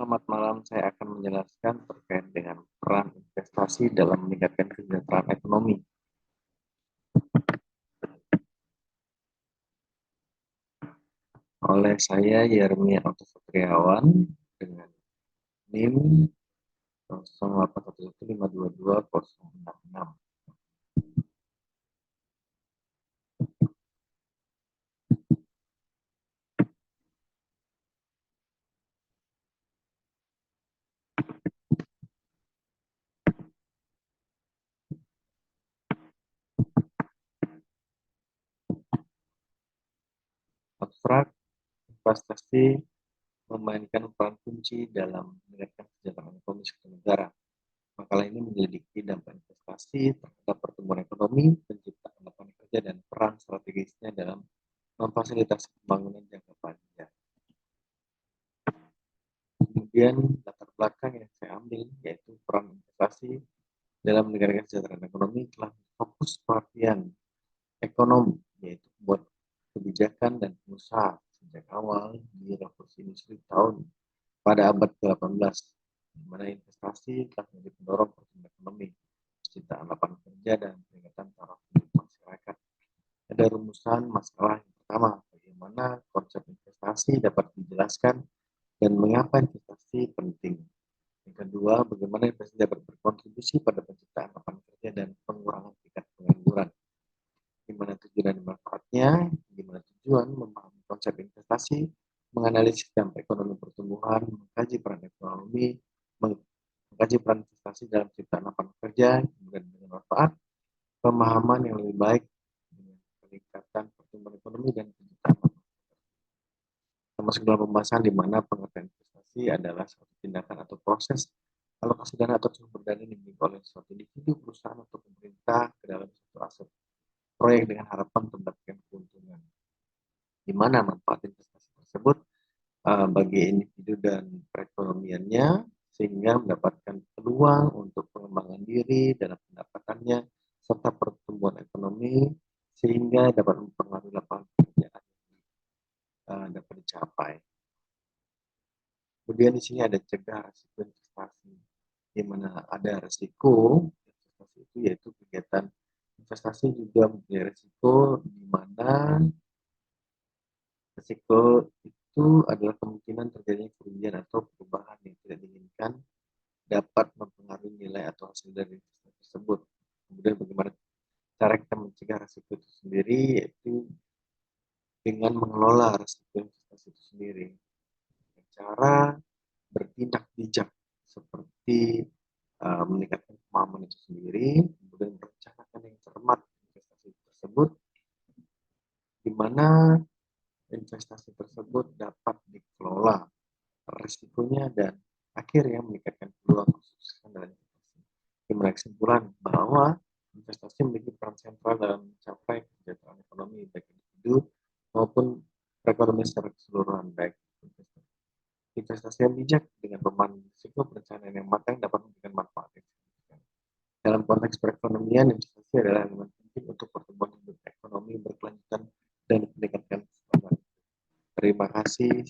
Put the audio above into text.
Selamat malam, saya akan menjelaskan terkait dengan peran investasi dalam meningkatkan kesejahteraan ekonomi. Oleh saya, Yermi Autosatriawan, dengan NIM 0811522066. Abstrak, investasi memainkan peran kunci dalam meningkatkan kesejahteraan ekonomi suatu negara. Makalah ini menyelidiki dampak investasi terhadap pertumbuhan ekonomi, penciptaan lapangan kerja, dan peran strategisnya dalam memfasilitasi pembangunan jangka panjang. Kemudian latar belakang yang saya ambil yaitu peran investasi dalam meningkatkan kesejahteraan ekonomi telah fokus perhatian ekonomi, yaitu buat kebijakan dan usaha sejak awal di revolusi industri tahun pada abad ke-18, di mana investasi telah menjadi pendorong pertumbuhan ekonomi, penciptaan lapangan kerja, dan peningkatan taraf hidup masyarakat. Ada rumusan masalah yang pertama, bagaimana konsep investasi dapat dijelaskan dan mengapa investasi penting. Yang kedua, bagaimana investasi dapat berkontribusi pada penciptaan lapangan kerja dan pengurangan tingkat pengangguran. Gimana tujuan dan manfaatnya, gimana tujuan memahami konsep investasi, menganalisis dampak ekonomi pertumbuhan, mengkaji peran ekonomi, mengkaji peran investasi dalam penciptaan lapangan kerja, kemudian dengan manfaat, pemahaman yang lebih baik dengan peningkatan pertumbuhan ekonomi dan penciptaan lapangan kerja. Termasuk dalam pembahasan di mana pengertian investasi adalah suatu tindakan atau proses alokasi dana atau sumber dana yang dimiliki oleh suatu individu, perusahaan, atau pemerintah ke dalam suatu aset proyek dengan harapan mendapatkan keuntungan. Di mana manfaat investasi tersebut bagi individu dan perekonomiannya, sehingga mendapatkan peluang untuk pengembangan diri dalam pendapatannya serta pertumbuhan ekonomi, sehingga dapat mempengaruhi lapangan pekerjaan dapat dicapai. Kemudian di sini ada cegah risiko investasi, di mana ada risiko investasi itu yaitu kegiatan investasi juga mempunyai risiko, di mana risiko itu adalah kemungkinan terjadinya kerugian atau perubahan yang tidak diinginkan dapat mempengaruhi nilai atau hasil dari investasi tersebut. Kemudian bagaimana cara kita mencegah risiko itu sendiri, yaitu dengan mengelola risiko investasi itu sendiri. Cara bertindak bijak seperti meningkatkan pemahaman itu sendiri, kemudian merencanakan yang cermat investasi tersebut, di mana investasi tersebut dapat dikelola risikonya dan akhirnya meningkatkan peluang kesuksesan dalam investasi. Dengan kesimpulan bahwa investasi memiliki peran sentral dalam mencapai kesejahteraan ekonomi baik individu maupun perekonomian secara keseluruhan, baik investasi yang bijak dengan pemahaman risiko, perencanaan yang matang dapat memberikan manfaat yang signifikan. Dalam konteks perekonomian, investasi adalah elemen penting untuk pertumbuhan hidup ekonomi berkelanjutan dan meningkatkan kesejahteraan. Terima kasih.